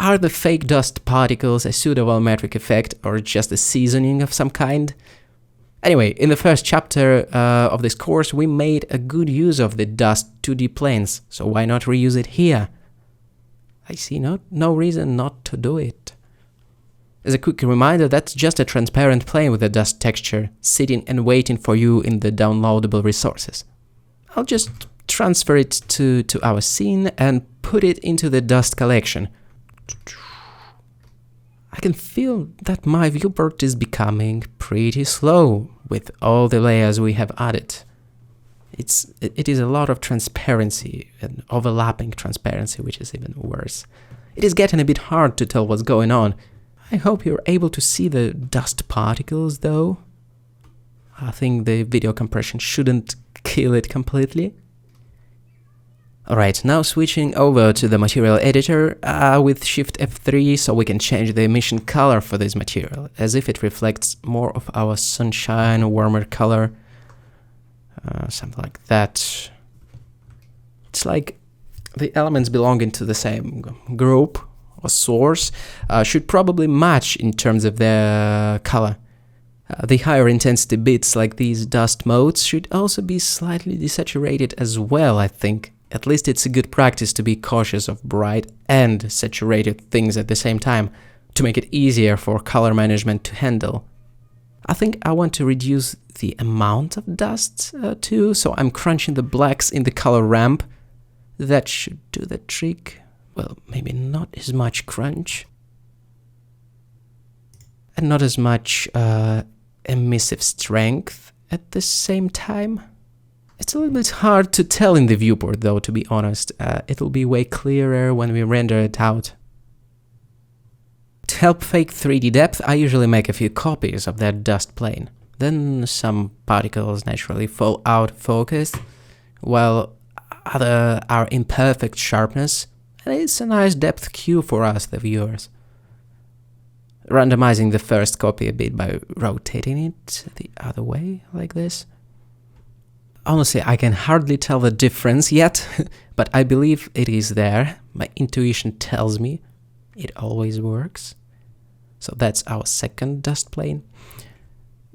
Are the fake dust particles a pseudo-volumetric effect or just a seasoning of some kind? Anyway, in the first chapter of this course, we made a good use of the dust 2D planes, so why not reuse it here? I see no reason not to do it. As a quick reminder, that's just a transparent plane with a dust texture, sitting and waiting for you in the downloadable resources. I'll just transfer it to our scene and put it into the dust collection. I can feel that my viewport is becoming pretty slow with all the layers we have added. It is a lot of transparency and overlapping transparency, which is even worse. It is getting a bit hard to tell what's going on. I hope you're able to see the dust particles though. I think the video compression shouldn't kill it completely. Alright, now switching over to the material editor with Shift F3 so we can change the emission color for this material, as if it reflects more of our sunshine, warmer color, something like that. It's like the elements belonging to the same group or source should probably match in terms of their color. The higher intensity bits like these dust modes should also be slightly desaturated as well, I think. At least it's a good practice to be cautious of bright and saturated things at the same time, to make it easier for color management to handle. I think I want to reduce the amount of dust too, so I'm crunching the blacks in the color ramp. That should do the trick. Well, maybe not as much crunch. And not as much emissive strength at the same time. It's a little bit hard to tell in the viewport though, to be honest. It'll be way clearer when we render it out. To help fake 3D depth, I usually make a few copies of that dust plane. Then some particles naturally fall out of focus, while other are imperfect sharpness, and it's a nice depth cue for us, the viewers. Randomizing the first copy a bit by rotating it the other way, like this. Honestly, I can hardly tell the difference yet, but I believe it is there. My intuition tells me it always works. So that's our second dust plane.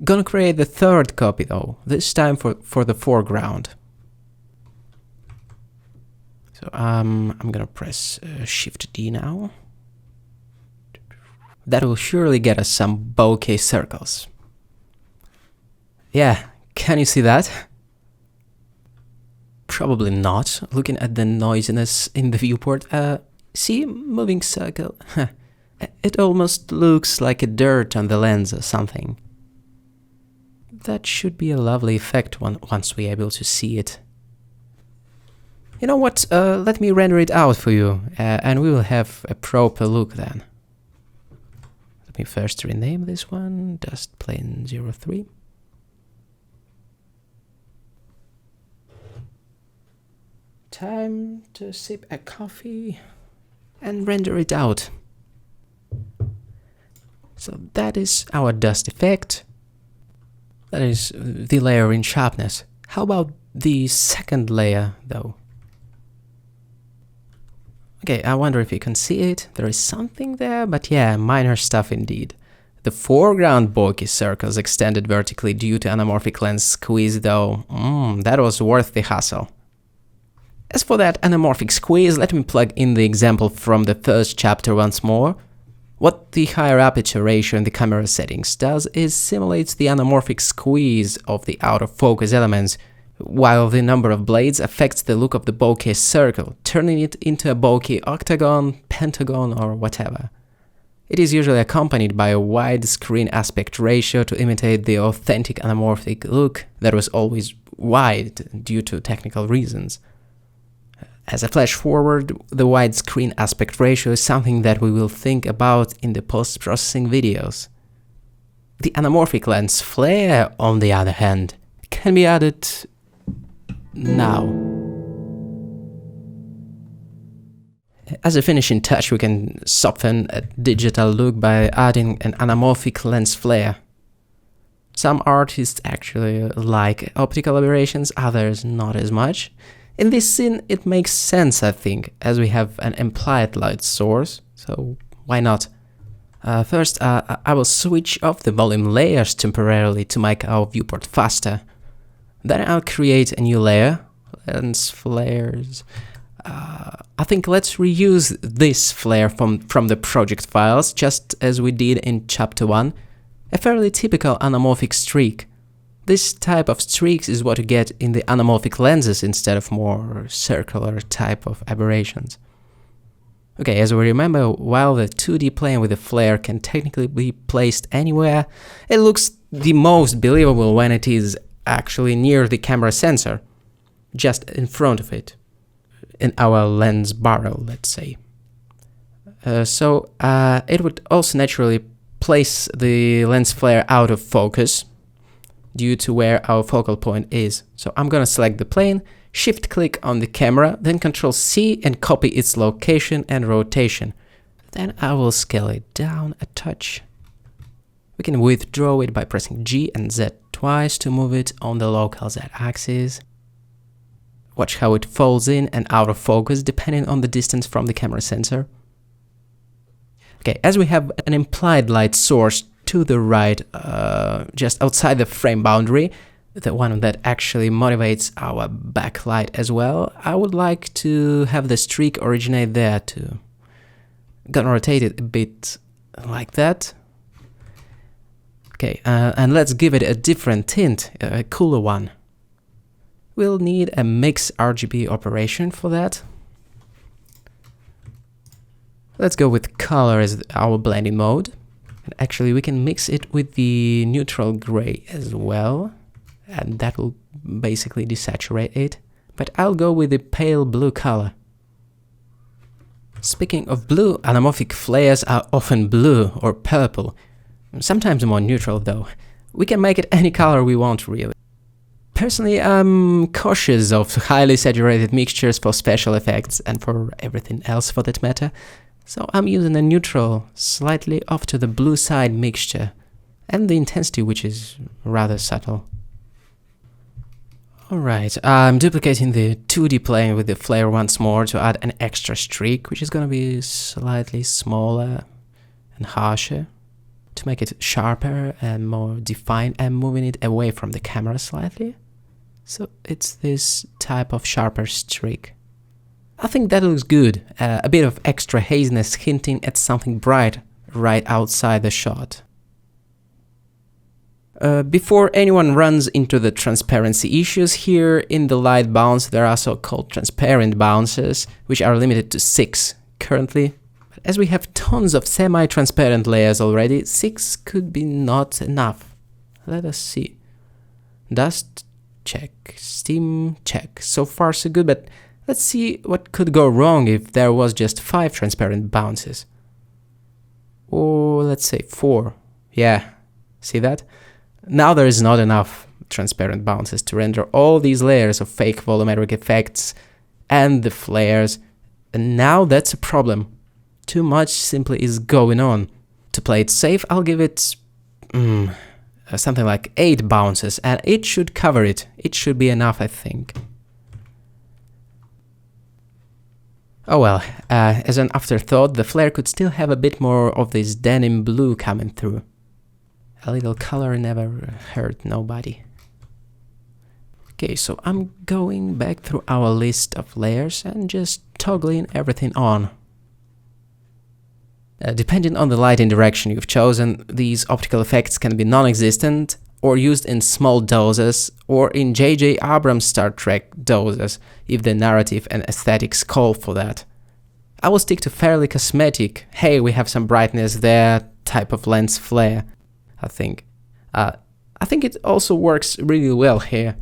Gonna create the third copy though, this time for the foreground. So I'm gonna press Shift D now. That will surely get us some bokeh circles. Yeah, can you see that? Probably not, looking at the noisiness in the viewport. See, moving circle. It almost looks like a dirt on the lens or something. That should be a lovely effect once we're able to see it. You know what, let me render it out for you, and we will have a proper look then. Let me first rename this one, Dust Plane 03. Time to sip a coffee and render it out. So that is our dust effect. That is the layer in sharpness. How about the second layer though? Okay, I wonder if you can see it. There is something there, but yeah, minor stuff indeed. The foreground bokeh circles extended vertically due to anamorphic lens squeeze though. That was worth the hassle. As for that anamorphic squeeze, let me plug in the example from the first chapter once more. What the higher aperture ratio in the camera settings does is simulates the anamorphic squeeze of the out of focus elements, while the number of blades affects the look of the bokeh circle, turning it into a bokeh octagon, pentagon, or whatever. It is usually accompanied by a wide screen aspect ratio to imitate the authentic anamorphic look that was always wide due to technical reasons. As a flash forward, the widescreen aspect ratio is something that we will think about in the post-processing videos. The anamorphic lens flare, on the other hand, can be added now. As a finishing touch, we can soften a digital look by adding an anamorphic lens flare. Some artists actually like optical aberrations, others not as much. In this scene, it makes sense, I think, as we have an implied light source, so why not? First, I will switch off the volume layers temporarily to make our viewport faster. Then I'll create a new layer, lens flares. I think let's reuse this flare from the project files, just as we did in chapter 1, a fairly typical anamorphic streak. This type of streaks is what you get in the anamorphic lenses instead of more circular type of aberrations. Okay, as we remember, while the 2D plane with the flare can technically be placed anywhere, it looks the most believable when it is actually near the camera sensor, just in front of it, in our lens barrel, let's say. It would also naturally place the lens flare out of focus due to where our focal point is. So I'm gonna select the plane, shift click on the camera, then Ctrl C and copy its location and rotation. Then I will scale it down a touch. We can withdraw it by pressing G and Z twice to move it on the local Z axis. Watch how it folds in and out of focus depending on the distance from the camera sensor. Okay, as we have an implied light source to the right, just outside the frame boundary, the one that actually motivates our backlight as well, I would like to have the streak originate there too. Gonna rotate it a bit like that. Okay, and let's give it a different tint, a cooler one. We'll need a mix RGB operation for that. Let's go with color as our blending mode. And actually we can mix it with the neutral gray as well, and that will basically desaturate it. But I'll go with the pale blue color. Speaking of blue, anamorphic flares are often blue or purple, sometimes more neutral though. We can make it any color we want really. Personally, I'm cautious of highly saturated mixtures for special effects and for everything else for that matter. So I'm using a neutral, slightly off to the blue side mixture, and the intensity which is rather subtle. Alright, I'm duplicating the 2D plane with the flare once more to add an extra streak, which is gonna be slightly smaller and harsher, to make it sharper and more defined, and moving it away from the camera slightly. So it's this type of sharper streak. I think that looks good, a bit of extra haziness hinting at something bright right outside the shot. Before anyone runs into the transparency issues, here in the light bounce there are so-called transparent bounces, which are limited to 6 currently. But as we have tons of semi-transparent layers already, 6 could be not enough. Let us see. Dust check, steam check. So far so good, but let's see what could go wrong if there was just 5 transparent bounces. Or let's say 4. Yeah, see that? Now there is not enough transparent bounces to render all these layers of fake volumetric effects and the flares, and now that's a problem. Too much simply is going on. To play it safe, I'll give it something like 8 bounces, and it should cover it. It should be enough, I think. Oh well, as an afterthought, the flare could still have a bit more of this denim blue coming through. A little color never hurt nobody. Okay, so I'm going back through our list of layers and just toggling everything on. Depending on the lighting direction you've chosen, these optical effects can be non-existent, or used in small doses, or in J.J. Abrams' Star Trek doses, if the narrative and aesthetics call for that. I will stick to fairly cosmetic, hey, we have some brightness there, type of lens flare, I think. I think it also works really well here.